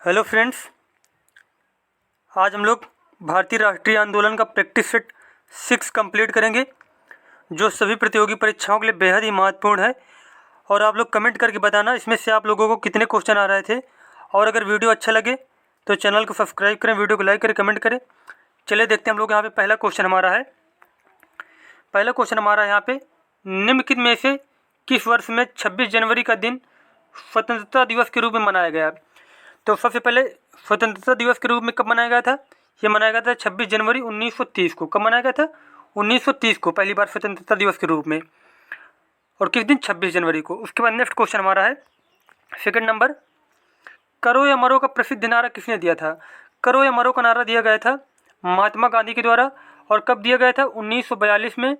Hello friends, आज हम लोग भारतीय राष्ट्रीय आंदोलन का प्रैक्टिस सेट 6 कंप्लीट करेंगे, जो सभी प्रतियोगी परीक्षाओं के लिए बेहद ही महत्वपूर्ण है। और आप लोग कमेंट करके बताना इसमें से आप लोगों को कितने क्वेश्चन आ रहे थे। और अगर वीडियो अच्छा लगे तो चैनल को सब्सक्राइब करें, वीडियो को लाइक करें, कमेंट करें। चलिए देखते हैं हम लोग यहाँ पे पहला क्वेश्चन हमारा है। पहला क्वेश्चन हमारा यहाँ पे, निम्नलिखित में से किस वर्ष में 26 जनवरी का दिन स्वतंत्रता दिवस के रूप में मनाया गया? तो सबसे पहले स्वतंत्रता दिवस के रूप में कब मनाया गया था? ये मनाया गया था 26 जनवरी 1930 को। कब मनाया गया था? 1930 को पहली बार स्वतंत्रता दिवस के रूप में। और किस दिन? 26 जनवरी को। उसके बाद नेक्स्ट क्वेश्चन हमारा है सेकंड नंबर, करो या मरो का प्रसिद्ध नारा किसने दिया था? करो या मरो का नारा दिया गया था महात्मा गांधी के द्वारा। और कब दिया गया था? 1942 में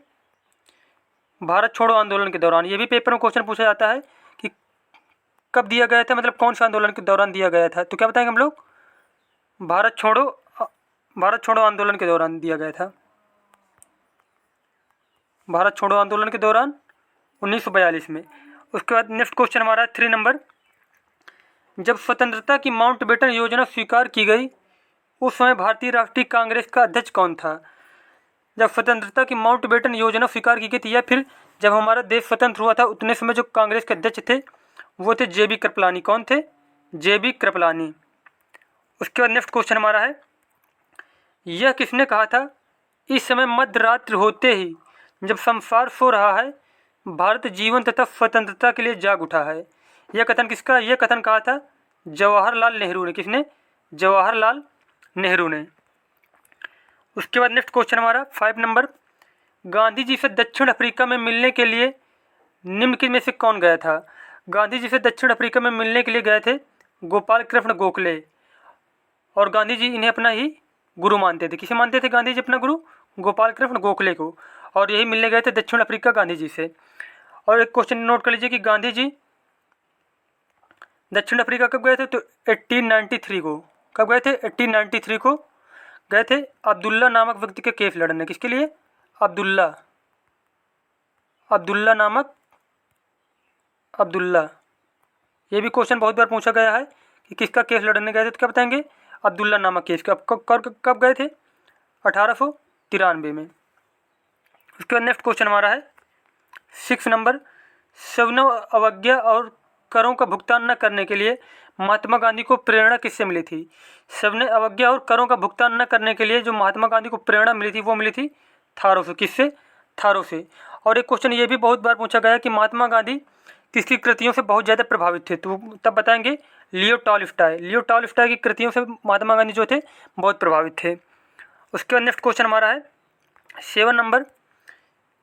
भारत छोड़ो आंदोलन के दौरान। ये भी पेपर में क्वेश्चन पूछा जाता है कि कब दिया गया था, मतलब कौन से आंदोलन के दौरान दिया गया था। तो क्या बताएंगे हम लोग? भारत छोड़ो आंदोलन के दौरान दिया गया था। भारत छोड़ो आंदोलन के दौरान 1942 में। उसके बाद नेक्स्ट क्वेश्चन हमारा 3 नंबर, जब स्वतंत्रता की माउंटबेटन योजना स्वीकार की गई उस समय भारतीय राष्ट्रीय कांग्रेस का अध्यक्ष कौन था? जब स्वतंत्रता की माउंटबेटन योजना स्वीकार की गई थी, या फिर जब हमारा देश स्वतंत्र हुआ था उतने समय जो कांग्रेस के अध्यक्ष थे वो थे JB कृपलानी। कौन थे? JB कृपलानी। उसके बाद नेक्स्ट क्वेश्चन हमारा है, यह किसने कहा था, इस समय मध्य रात्रि होते ही जब संसार सो रहा है भारत जीवन तथा स्वतंत्रता के लिए जाग उठा है? यह कथन किसका? यह कथन कहा था जवाहरलाल नेहरू ने। किसने? जवाहरलाल नेहरू ने। उसके बाद नेक्स्ट क्वेश्चन हमारा 5 नंबर, गांधी जी से दक्षिण अफ्रीका में मिलने के लिए निम्नलिखित में से कौन गया था? गांधी जी से दक्षिण अफ्रीका में मिलने के लिए गए थे गोपाल कृष्ण गोखले। और गांधी जी इन्हें अपना ही गुरु मानते थे। किसे मानते थे गांधी जी? अपना गुरु गोपाल कृष्ण गोखले को। और यही मिलने गए थे दक्षिण अफ्रीका गांधी जी से। और एक क्वेश्चन नोट कर लीजिए कि गांधी जी दक्षिण अफ्रीका कब गए थे? तो 1893 को। कब गए थे? 1893 को गए थे अब्दुल्ला नामक व्यक्ति के केस लड़ने। किसके लिए? अब्दुल्ला। ये भी क्वेश्चन बहुत बार पूछा गया है कि किसका केस लड़ने गए थे। तो क्या बताएंगे? अब्दुल्ला नामक केस। कब गए थे? 1893 में। उसके बाद नेक्स्ट क्वेश्चन हमारा है 6 नंबर, सविनय अवज्ञा और करों का भुगतान न करने के लिए महात्मा गांधी को प्रेरणा किससे मिली थी? सविनय अवज्ञा और करों का भुगतान न करने के लिए जो महात्मा गांधी को प्रेरणा मिली थी वो मिली थी थारो से। किससे? थारो से। और एक क्वेश्चन ये भी बहुत बार पूछा गया है कि महात्मा गांधी किसकी कृतियों से बहुत ज़्यादा प्रभावित थे? तो तब बताएंगे लियो टॉल्स्टॉय की कृतियों से महात्मा गांधी जो थे बहुत प्रभावित थे। उसके बाद नेक्स्ट क्वेश्चन हमारा है 7 नंबर,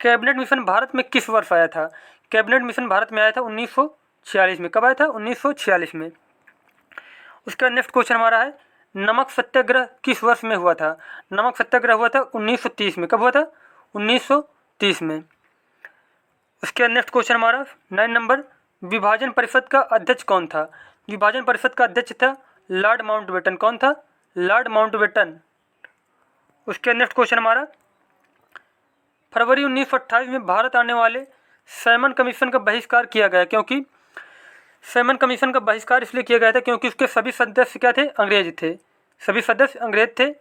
कैबिनेट मिशन भारत में किस वर्ष आया था? कैबिनेट मिशन भारत में आया था 1946 में। कब आया था? 1946 में। उसके बाद नेक्स्ट क्वेश्चन हमारा है, नमक सत्याग्रह किस वर्ष में हुआ था? नमक सत्याग्रह हुआ था 1930 में। कब हुआ था? 1930 में। उसके बाद नेक्स्ट क्वेश्चन हमारा 9 नंबर, विभाजन परिषद का अध्यक्ष कौन था? विभाजन परिषद का अध्यक्ष था लॉर्ड माउंटबेटन। कौन था? Lord Mountbatten. उसके बाद नेक्स्ट क्वेश्चन हमारा, फरवरी 1928 में भारत आने वाले सैमन कमीशन का बहिष्कार किया गया क्योंकि सैमन कमीशन का बहिष्कार इसलिए किया गया था क्योंकि उसके सभी सदस्य क्या थे? अंग्रेज थे। सभी सदस्य अंग्रेज थे।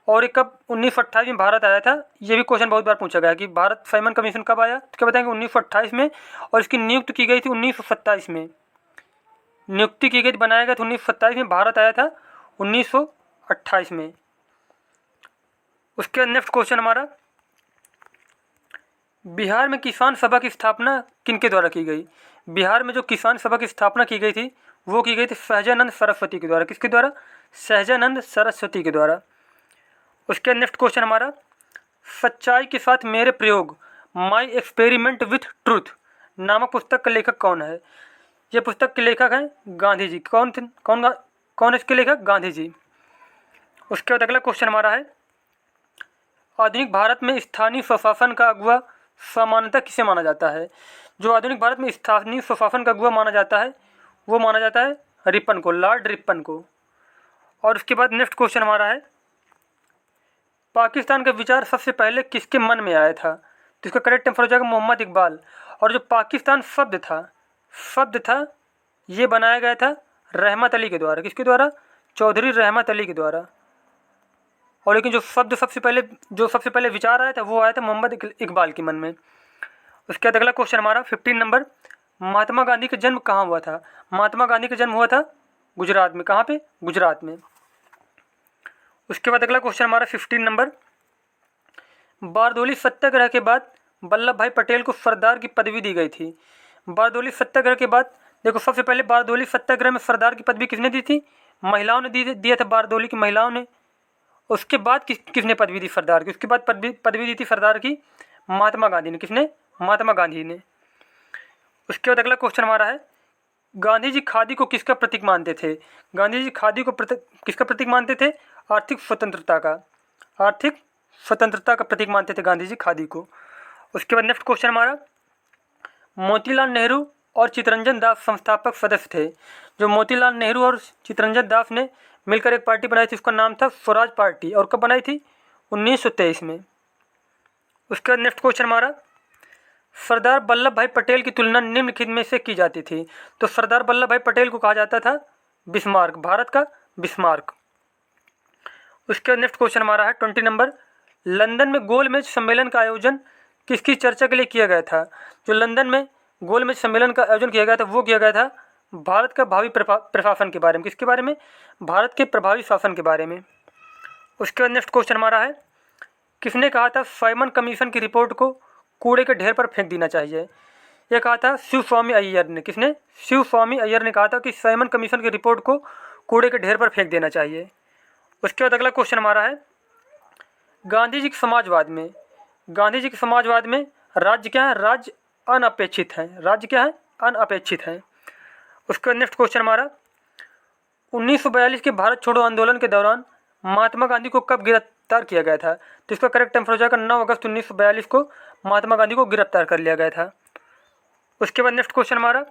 और ये कब 1928 में भारत आया था? ये भी क्वेश्चन बहुत बार पूछा गया कि भारत सैमन कमीशन कब आया? तो क्या बताएंगे? 1928 में। और इसकी नियुक्त की गई थी 1927 में। नियुक्ति की गई, बनाया गया था 1927 में, भारत आया था 1928 में। उसके नेक्स्ट क्वेश्चन हमारा, बिहार में किसान सभा की स्थापना किनके द्वारा की गई? बिहार में जो किसान सभा की स्थापना की गई थी वो की गई थी सहजानंद सरस्वती के द्वारा। किसके द्वारा? सहजानंद सरस्वती के द्वारा। उसके नेक्स्ट क्वेश्चन हमारा, सच्चाई के साथ मेरे प्रयोग माई एक्सपेरिमेंट विथ ट्रूथ नामक पुस्तक का लेखक कौन है? ये पुस्तक के लेखक हैं गांधी जी। कौन है इसके लेखक? गांधी जी। उसके बाद अगला क्वेश्चन हमारा है, आधुनिक भारत में स्थानीय स्वशासन का अगुवा सामान्यतः किसे माना जाता है? जो आधुनिक भारत में स्थानीय स्वशासन का अगुवा माना जाता है वो माना जाता है रिपन को, लॉर्ड रिपन को। और उसके बाद नेक्स्ट क्वेश्चन हमारा है, पाकिस्तान का विचार सबसे पहले किसके मन में आया था? तो इसका करेक्ट आंसर हो जाएगा मोहम्मद इकबाल। और जो पाकिस्तान शब्द था ये बनाया गया था रहमत अली के द्वारा। किसके द्वारा? चौधरी रहमत अली के द्वारा। और लेकिन जो सबसे पहले विचार आया था वो आया था मोहम्मद इकबाल के मन में। उसके बाद अगला क्वेश्चन हमारा 15 नंबर, महात्मा गांधी का जन्म कहाँ हुआ था? महात्मा गांधी का जन्म हुआ था गुजरात में। कहाँ पे? गुजरात में। उसके बाद अगला क्वेश्चन हमारा 15 नंबर, बारदोली सत्याग्रह के बाद वल्लभ भाई पटेल को सरदार की पदवी दी गई थी। बारदोली सत्याग्रह के बाद देखो, सबसे पहले बारदोली सत्याग्रह में सरदार की पदवी किसने दी थी? महिलाओं ने दिया था, बारदोली की महिलाओं ने। उसके बाद किसने पदवी दी सरदार की? उसके बाद पदवी दी थी सरदार की महात्मा गांधी ने। किसने? महात्मा गांधी ने। उसके बाद अगला क्वेश्चन हमारा है, गांधी जी खादी को किसका प्रतीक मानते थे? गांधी जी खादी को किसका प्रतीक मानते थे? आर्थिक स्वतंत्रता का। आर्थिक स्वतंत्रता का प्रतीक मानते थे गांधी जी खादी को। उसके बाद नेक्स्ट क्वेश्चन हमारा, मोतीलाल नेहरू और चित्तरंजन दास संस्थापक सदस्य थे। जो मोतीलाल नेहरू और चित्तरंजन दास ने मिलकर एक पार्टी बनाई थी, उसका नाम था स्वराज पार्टी। और कब बनाई थी? 1923 में। उसके बाद नेक्स्ट क्वेश्चन हमारा, सरदार वल्लभ भाई पटेल की तुलना निम्नलिखित में से की जाती थी। तो सरदार वल्लभ भाई पटेल को कहा जाता था बिस्मार्क, भारत का बिस्मार्क। उसके बाद नेक्स्ट क्वेश्चन हमारा है 20 नंबर, लंदन में गोलमेज सम्मेलन का आयोजन किसकी चर्चा के लिए किया गया था? जो लंदन में गोलमेज सम्मेलन का आयोजन किया गया था वो किया गया था भारत का भावी प्रशासन के बारे में। किसके बारे में? भारत के प्रभावी शासन के बारे में। उसके बाद नेक्स्ट क्वेश्चन हमारा है, किसने कहा था साइमन कमीशन की रिपोर्ट को कूड़े के ढेर पर फेंक देना चाहिए? यह कहा था शिव स्वामी अय्यर ने। किसने? शिव स्वामी अय्यर ने कहा था कि साइमन कमीशन की रिपोर्ट को कूड़े के ढेर पर फेंक देना चाहिए। उसके बाद अगला क्वेश्चन हमारा है, गांधी जी के समाजवाद में राज्य क्या है? राज्य अनअपेक्षित है। राज्य क्या है? अनअपेक्षित है। उसके बाद नेक्स्ट क्वेश्चन हमारा, 1942 के भारत छोड़ो आंदोलन के दौरान महात्मा गांधी को कब गिरफ्तार किया गया था? तो इसका करेक्ट आंसर हो जाएगा 9 अगस्त 1942 को महात्मा गांधी को गिरफ्तार कर लिया गया था। उसके बाद नेक्स्ट क्वेश्चन हमारा,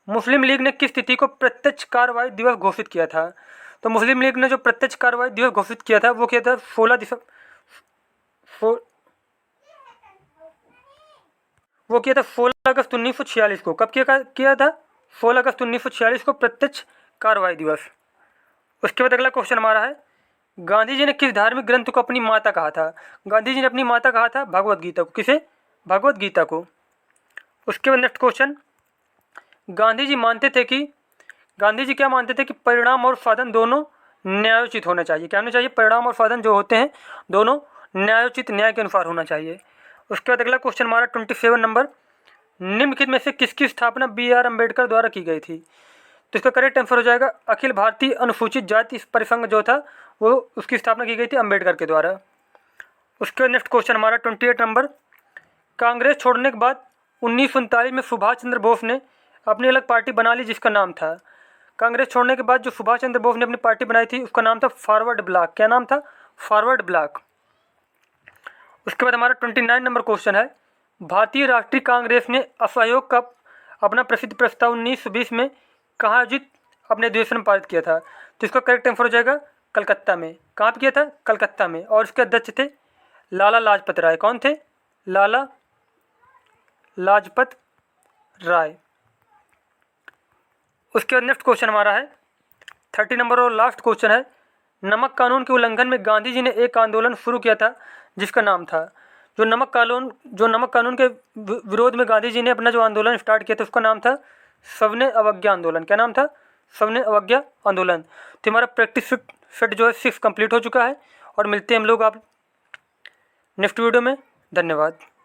मुस्लिम लीग ने किस तिथि को प्रत्यक्ष कार्रवाई दिवस घोषित किया था? तो मुस्लिम लीग ने जो प्रत्यक्ष कार्रवाई दिवस घोषित किया था वो किया था 16 अगस्त 1946 को। कब किया था? 16 अगस्त 1946 को प्रत्यक्ष कार्रवाई दिवस। उसके बाद अगला क्वेश्चन हमारा है, गांधी जी ने किस धार्मिक ग्रंथ को अपनी माता कहा था? गांधी जी ने अपनी माता कहा था भगवत गीता को। किसे? भगवत गीता को। उसके बाद नेक्स्ट क्वेश्चन, गांधी जी क्या मानते थे कि परिणाम और साधन दोनों न्यायोचित होना चाहिए? क्या होना चाहिए? परिणाम और साधन जो होते हैं दोनों न्यायोचित, न्याय के अनुसार होना चाहिए। उसके बाद अगला क्वेश्चन हमारा 27 नंबर, निम्नलिखित में से किसकी स्थापना BR अम्बेडकर द्वारा की गई थी? तो इसका करेक्ट आंसर हो जाएगा अखिल भारतीय अनुसूचित जाति परिसंघ जो था वो उसकी स्थापना की गई थी अम्बेडकर के द्वारा। उसके बाद नेक्स्ट क्वेश्चन हमारा 28 नंबर, कांग्रेस छोड़ने के बाद 1939 में सुभाष चंद्र बोस ने अपनी अलग पार्टी बना ली जिसका नाम था। कांग्रेस छोड़ने के बाद जो सुभाष चंद्र बोस ने अपनी पार्टी बनाई थी उसका नाम था फॉरवर्ड ब्लॉक। क्या नाम था? Forward block. उसके बाद हमारा 29 नंबर क्वेश्चन है, भारतीय राष्ट्रीय कांग्रेस ने असहयोग का अपना प्रसिद्ध प्रस्ताव 1920 में कहाँ आयोजित अपने अधिवेशन में पारित किया था? तो इसका करेक्ट आंसर हो जाएगा कलकत्ता में। कहाँ पे किया था? कलकत्ता में। और इसके अध्यक्ष थे लाला लाजपत राय। कौन थे? लाला लाजपत राय। उसके बाद नेक्स्ट क्वेश्चन हमारा है 30 नंबर और लास्ट क्वेश्चन है, नमक कानून के उल्लंघन में गांधी जी ने एक आंदोलन शुरू किया था जिसका नाम था, जो नमक कानून के विरोध में गांधी जी ने अपना जो आंदोलन स्टार्ट किया था उसका नाम था सविनय अवज्ञा आंदोलन। क्या नाम था? सविनय अवज्ञा आंदोलन। तो हमारा प्रैक्टिस सेट जो है 6 कंप्लीट हो चुका है और मिलते हैं हम लोग आप नेक्स्ट वीडियो में। धन्यवाद।